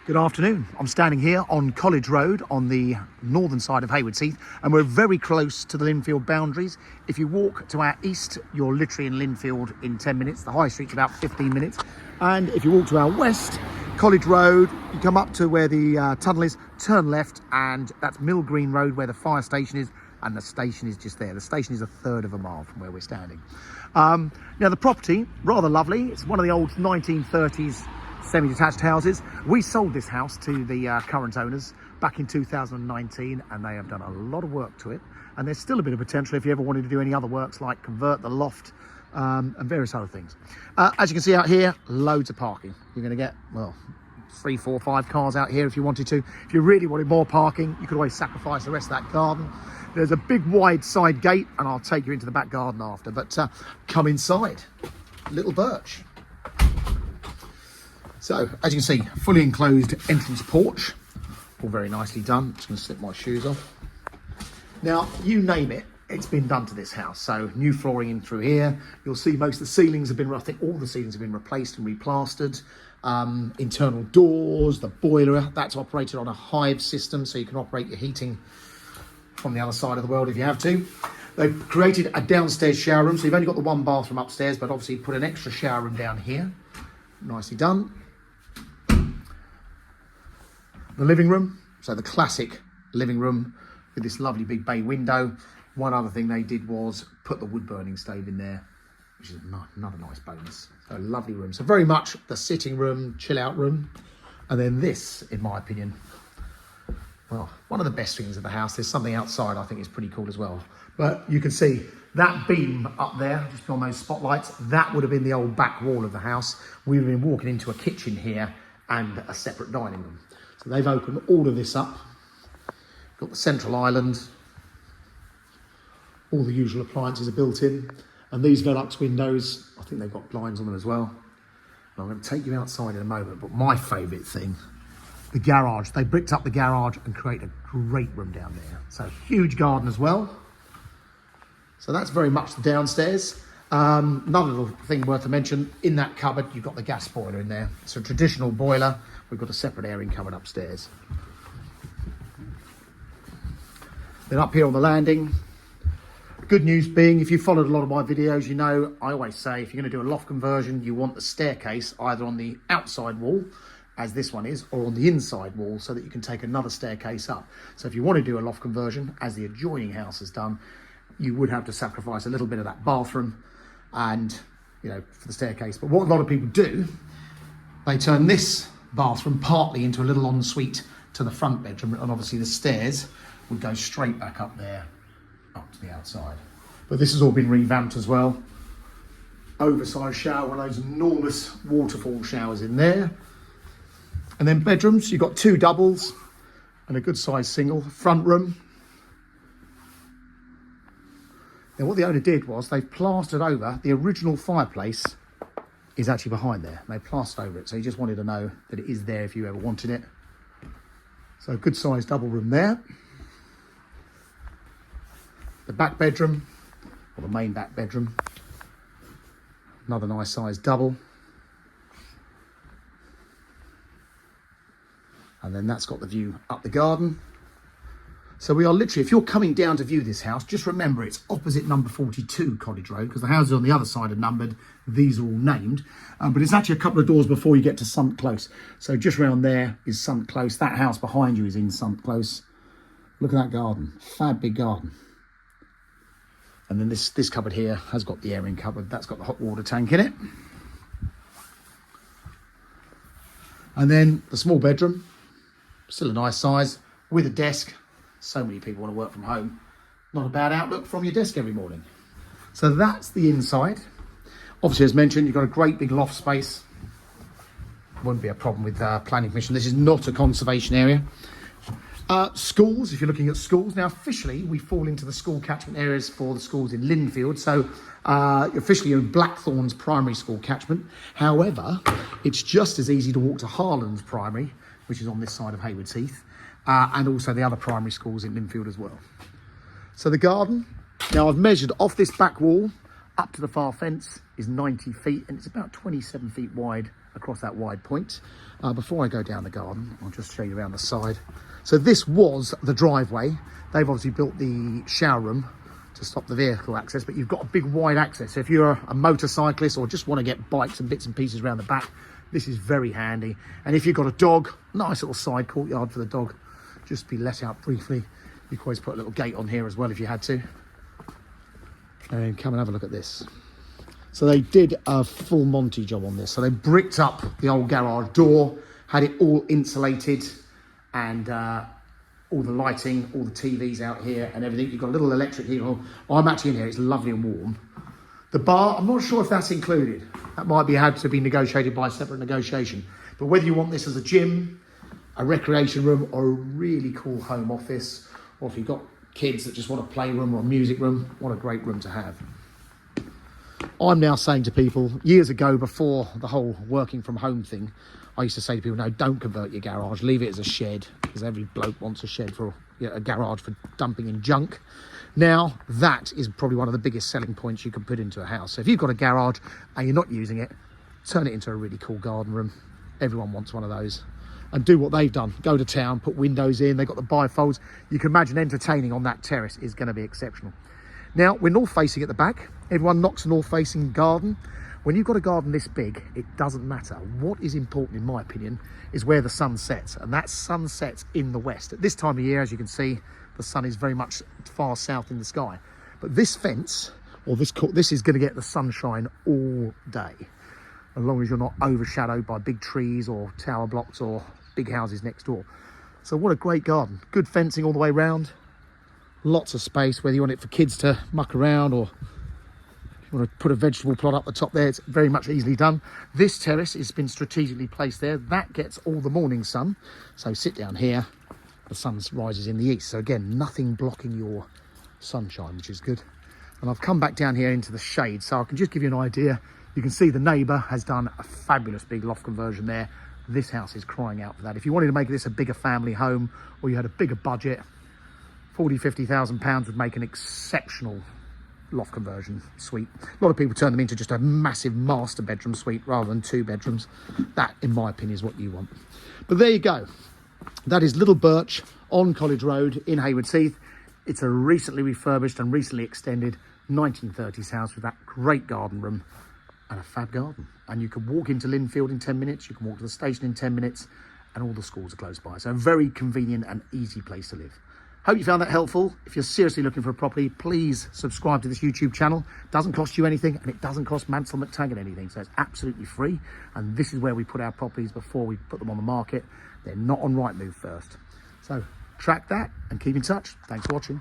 Good afternoon. I'm standing here on College Road on the northern side of Haywards Heath, and we're very close to the Linfield boundaries. If you walk to our east, you're literally in Linfield in 10 minutes. The high street's about 15 minutes. And if you walk to our west, College Road, you come up to where the tunnel is, turn left, and that's Mill Green Road where the fire station is, and the station is just there. The station is a third of a mile from where we're standing. Now the property, rather lovely. It's one of the old 1930s semi-detached houses. We sold this house to the current owners back in 2019, and they have done a lot of work to it, and there's still a bit of potential if you ever wanted to do any other works like convert the loft and various other things. As you can see out here, loads of parking. You're going to get, well, 3, 4, 5 cars out here if you wanted to. If you really wanted more parking, you could always sacrifice the rest of that garden. There's a big wide side gate, and I'll take you into the back garden after, but come inside. Little Birch. So, as you can see, fully enclosed entrance porch, all very nicely done. Just going to slip my shoes off. Now, you name it, it's been done to this house. So, new flooring in through here. You'll see most of the ceilings have been, I think all the ceilings have been replaced and replastered. Internal doors, the boiler, that's operated on a hive system, so you can operate your heating from the other side of the world if you have to. They've created a downstairs shower room, so you've only got the one bathroom upstairs, but obviously put an extra shower room down here. Nicely done. The living room, so the classic living room with this lovely big bay window. One other thing they did was put the wood burning stove in there, which is another nice bonus. So a lovely room. So very much the sitting room, chill out room. And then this, in my opinion, well, one of the best things of the house. There's something outside I think is pretty cool as well. But you can see that beam up there, just beyond those spotlights, that would have been the old back wall of the house. We would have been walking into a kitchen here and a separate dining room. So they've opened all of this up. Got the central island. All the usual appliances are built in. And these Velux windows, I think they've got blinds on them as well. And I'm going to take you outside in a moment, but my favourite thing, the garage. They bricked up the garage and created a great room down there. So huge garden as well. So that's very much the downstairs. Another little thing worth a mention, in that cupboard, you've got the gas boiler in there. It's a traditional boiler. We've got a separate airing cupboard upstairs. Then up here on the landing, good news being, if you followed a lot of my videos, you know, I always say if you're going to do a loft conversion, you want the staircase either on the outside wall, as this one is, or on the inside wall, so that you can take another staircase up. So if you want to do a loft conversion, as the adjoining house has done, you would have to sacrifice a little bit of that bathroom and, you know, for the staircase. But what a lot of people do, they turn this bathroom partly into a little ensuite to the front bedroom, and obviously the stairs would go straight back up there, up to the outside. But this has all been revamped as well. Oversized shower, one of those enormous waterfall showers in there. And then bedrooms, you've got 2 doubles and a good sized single. Front room. Now what the owner did was they've plastered over, the original fireplace is actually behind there. They plastered over it, so he just wanted to know that it is there if you ever wanted it. So a good sized double room there. The back bedroom, or the main back bedroom. Another nice sized double. And then that's got the view up the garden. So we are literally, if you're coming down to view this house, just remember it's opposite number 42 College Road, because the houses on the other side are numbered. These are all named, but it's actually a couple of doors before you get to Sunk Close. So just round there is Sunk Close. That house behind you is in Sunk Close. Look at that garden, fab big garden. And then this cupboard here has got the airing cupboard. That's got the hot water tank in it. And then the small bedroom, still a nice size, with a desk. So many people want to work from home. Not a bad outlook from your desk every morning. So that's the inside. Obviously, as mentioned, you've got a great big loft space. Wouldn't be a problem with planning permission. This is not a conservation area. Schools, if you're looking at schools. Now, officially, we fall into the school catchment areas for the schools in Linfield. So, officially, you're in Blackthorn's primary school catchment. However, it's just as easy to walk to Harlan's Primary, which is on this side of Haywards Heath. And also the other primary schools in Linfield as well. So the garden, now I've measured off this back wall up to the far fence is 90 feet, and it's about 27 feet wide across that wide point. Before I go down the garden, I'll just show you around the side. So this was the driveway. They've obviously built the shower room to stop the vehicle access, but you've got a big wide access. So if you're a motorcyclist or just want to get bikes and bits and pieces around the back, this is very handy. And if you've got a dog, nice little side courtyard for the dog, just to be let out briefly. You could always put a little gate on here as well if you had to. And come and have a look at this. So they did a full Monty job on this. So they bricked up the old garage door, had it all insulated, and all the lighting, all the TVs out here and everything. You've got a little electric heater. I'm actually in here, it's lovely and warm. The bar, I'm not sure if that's included. That might be had to be negotiated by a separate negotiation. But whether you want this as a gym, a recreation room, or a really cool home office, or if you've got kids that just want a playroom or a music room, what a great room to have. I'm now saying to people, years ago, before the whole working from home thing, I used to say to people, no, don't convert your garage, leave it as a shed, because every bloke wants a shed for, you know, a garage for dumping in junk. Now, that is probably one of the biggest selling points you can put into a house. So if you've got a garage and you're not using it, turn it into a really cool garden room. Everyone wants one of those. And do what they've done. Go to town, put windows in, they've got the bifolds. You can imagine entertaining on that terrace is going to be exceptional. Now, we're north facing at the back. Everyone knocks a north facing garden. When you've got a garden this big, it doesn't matter. What is important, in my opinion, is where the sun sets. And that sun sets in the west. At this time of year, as you can see, the sun is very much far south in the sky. But this fence, or this is going to get the sunshine all day, as long as you're not overshadowed by big trees or tower blocks or big houses next door. So what a great garden. Good fencing all the way around. Lots of space, whether you want it for kids to muck around or if you want to put a vegetable plot up the top there, it's very much easily done. This terrace has been strategically placed there. That gets all the morning sun. So sit down here, the sun rises in the east. So again, nothing blocking your sunshine, which is good. And I've come back down here into the shade, so I can just give you an idea. You can see the neighbour has done a fabulous big loft conversion there. This house is crying out for that. If you wanted to make this a bigger family home, or you had a bigger budget, 40, 50,000 pounds would make an exceptional loft conversion suite. A lot of people turn them into just a massive master bedroom suite rather than 2 bedrooms. That, in my opinion, is what you want. But there you go. That is Little Birch on College Road in Haywards Heath. It's a recently refurbished and recently extended 1930s house with that great garden room and a fab garden. And you can walk into Linfield in 10 minutes. You can walk to the station in 10 minutes, and all the schools are close by. So a very convenient and easy place to live. Hope you found that helpful. If you're seriously looking for a property, please subscribe to this YouTube channel. It doesn't cost you anything, and it doesn't cost Mansell McTaggart anything. So it's absolutely free. And this is where we put our properties before we put them on the market. They're not on Rightmove first. So track that and keep in touch. Thanks for watching.